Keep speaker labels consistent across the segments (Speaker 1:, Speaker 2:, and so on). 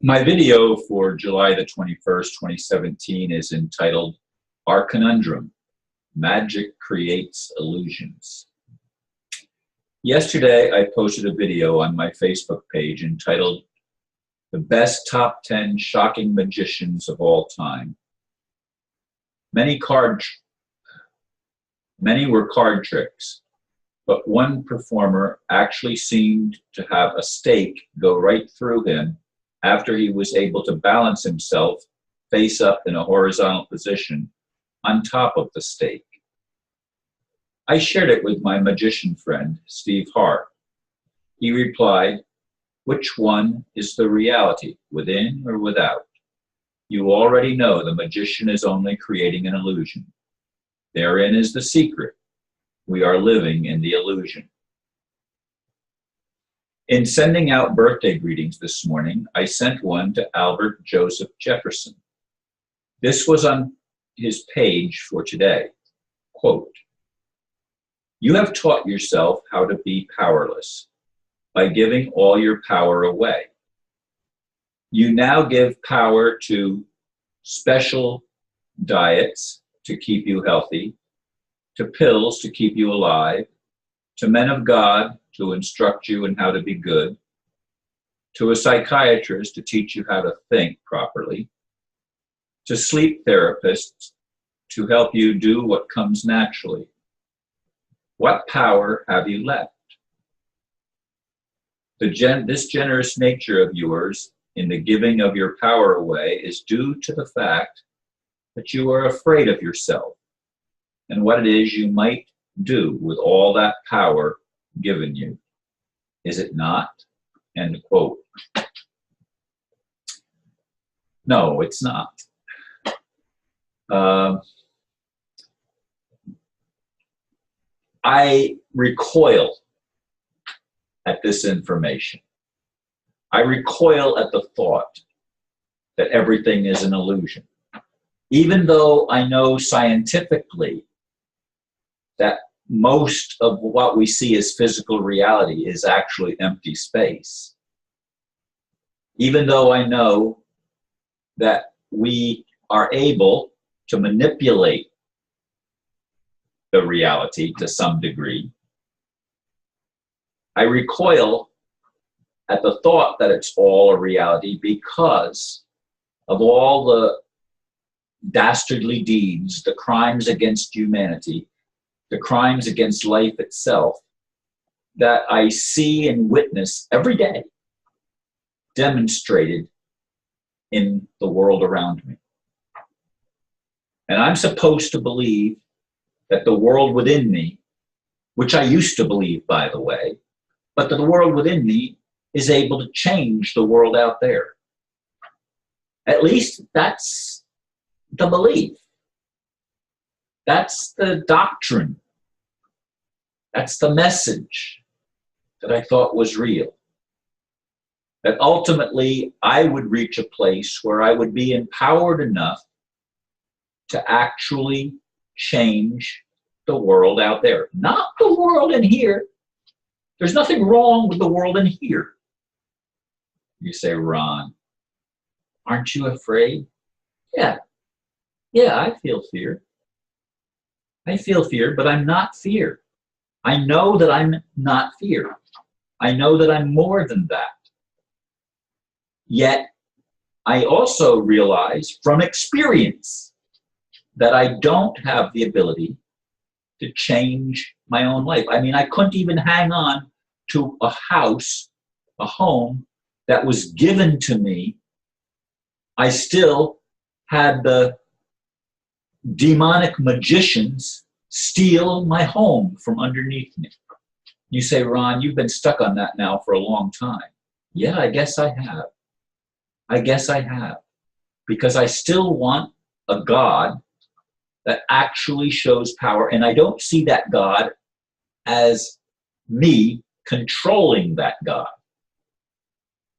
Speaker 1: My video for July the 21st, 2017 is entitled Our Conundrum, Magic Creates Illusions. Yesterday, I posted a video on my Facebook page entitled The Best Top 10 Shocking Magicians of All Time. Many were card tricks, but one performer actually seemed to have a stake go right through him after he was able to balance himself face up in a horizontal position on top of the stake. I shared it with my magician friend, Steve Hart. He replied, "Which one is the reality, within or without? You already know the magician is only creating an illusion. Therein is the secret. We are living in the illusion." In sending out birthday greetings this morning, I sent one to Albert Joseph Jefferson. This was on his page for today. Quote, "You have taught yourself how to be powerless by giving all your power away. You now give power to special diets to keep you healthy, to pills to keep you alive, to men of God to instruct you in how to be good, to a psychiatrist to teach you how to think properly, to sleep therapists to help you do what comes naturally. What power have you left? This generous nature of yours in the giving of your power away is due to the fact that you are afraid of yourself and what it is you might do with all that power given you. Is it not?" End quote. No, it's not. I recoil at this information. I recoil at the thought that everything is an illusion. Even though I know scientifically that most of what we see as physical reality is actually empty space. Even though I know that we are able to manipulate the reality to some degree, I recoil at the thought that it's all a reality because of all the dastardly deeds, the crimes against humanity, the crimes against life itself that I see and witness every day demonstrated in the world around me. And I'm supposed to believe that the world within me, which I used to believe, by the way, but that the world within me is able to change the world out there. At least that's the belief. That's the doctrine. That's the message that I thought was real. That ultimately I would reach a place where I would be empowered enough to actually change the world out there. Not the world in here. There's nothing wrong with the world in here. You say, "Ron, aren't you afraid?" Yeah, I feel fear. I feel fear, but I'm not fear. I know that I'm not fear. I know that I'm more than that. Yet, I also realize from experience that I don't have the ability to change my own life. I mean, I couldn't even hang on to a house, a home that was given to me. I still had the demonic magicians steal my home from underneath me. You say, "Ron, you've been stuck on that now for a long time." Yeah, I guess I have. Because I still want a God that actually shows power, and I don't see that God as me controlling that God.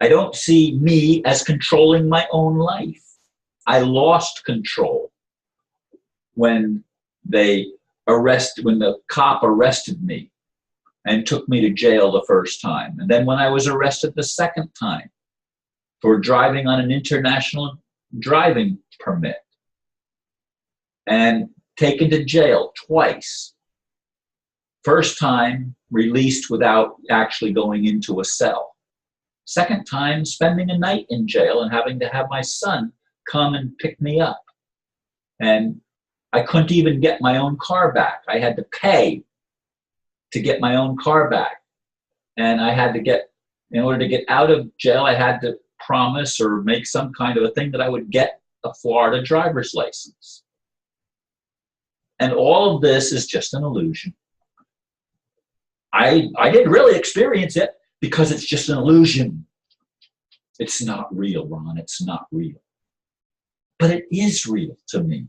Speaker 1: I don't see me as controlling my own life. I lost control when the cop arrested me and took me to jail the first time. And then when I was arrested the second time, for driving on an international driving permit and taken to jail twice. First time, released without actually going into a cell. Second time, spending a night in jail and having to have my son come and pick me up. And I couldn't even get my own car back. I had to pay to get my own car back. And I had to get, in order to get out of jail, I had to promise or make some kind of a thing that I would get a Florida driver's license. And all of this is just an illusion. I didn't really experience it because it's just an illusion. It's not real, Ron. It's not real. But it is real to me.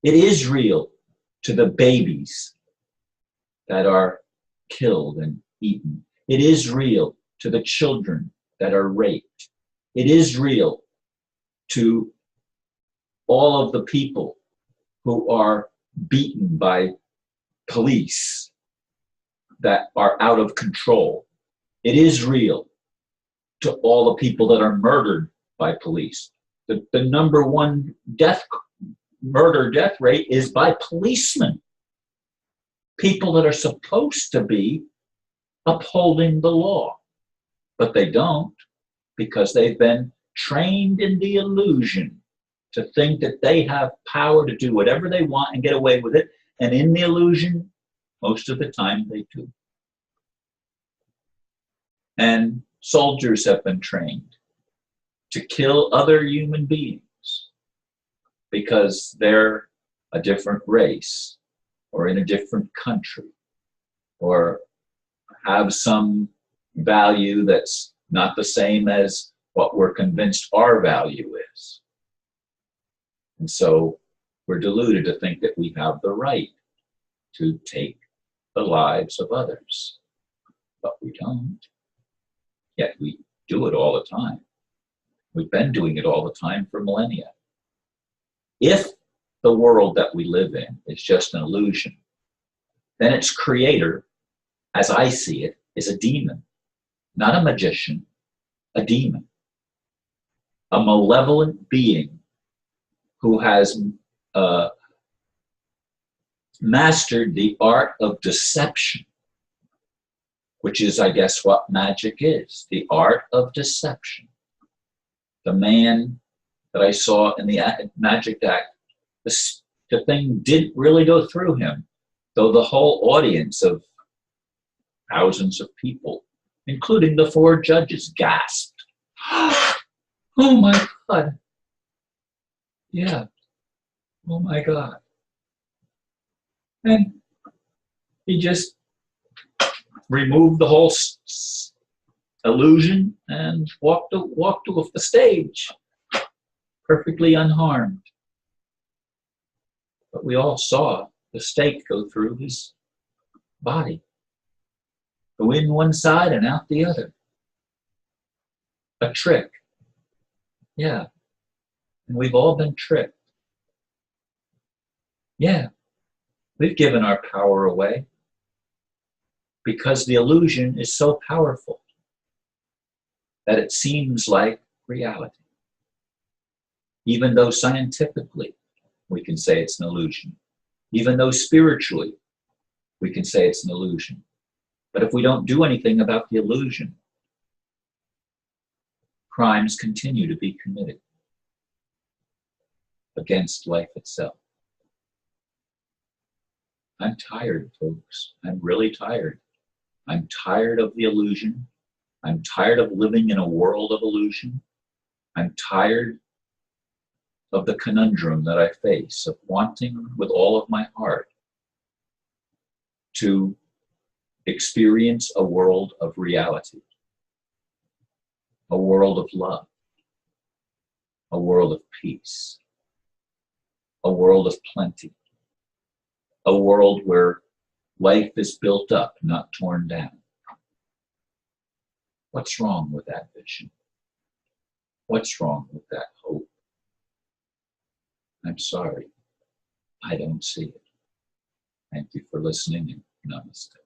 Speaker 1: It is real to the babies that are killed and eaten. It is real to the children that are raped. It is real to all of the people who are beaten by police that are out of control. It is real to all the people that are murdered by police. The number one murder death rate is by policemen. People that are supposed to be upholding the law, but they don't, because they've been trained in the illusion to think that they have power to do whatever they want and get away with it. And in the illusion, most of the time they do. And soldiers have been trained to kill other human beings because they're a different race or in a different country or have some value that's not the same as what we're convinced our value is. And so we're deluded to think that we have the right to take the lives of others, but we don't. Yet we do it all the time. We've been doing it all the time for millennia. If the world that we live in is just an illusion, then its creator, as I see it, is a demon, not a magician, a demon, a malevolent being who has mastered the art of deception, which is, I guess, what magic is, the art of deception. The man that I saw in the magic act, the thing didn't really go through him, though the whole audience of thousands of people, including the 4 judges, gasped. Oh my God. Yeah. Oh my God. And he just removed the whole illusion and walked off the stage, perfectly unharmed. But we all saw the stake go through his body, go in one side and out the other. A trick. Yeah. And we've all been tricked. Yeah. We've given our power away because the illusion is so powerful that it seems like reality. Even though scientifically we can say it's an illusion. Even though spiritually we can say it's an illusion. But if we don't do anything about the illusion, crimes continue to be committed against life itself. I'm tired, folks. I'm really tired. I'm tired of the illusion. I'm tired of living in a world of illusion. I'm tired of the conundrum that I face of wanting with all of my heart to experience a world of reality, a world of love, a world of peace, a world of plenty, a world where life is built up, not torn down. What's wrong with that vision? What's wrong with that hope? I'm sorry, I don't see it. Thank you for listening, and namaste.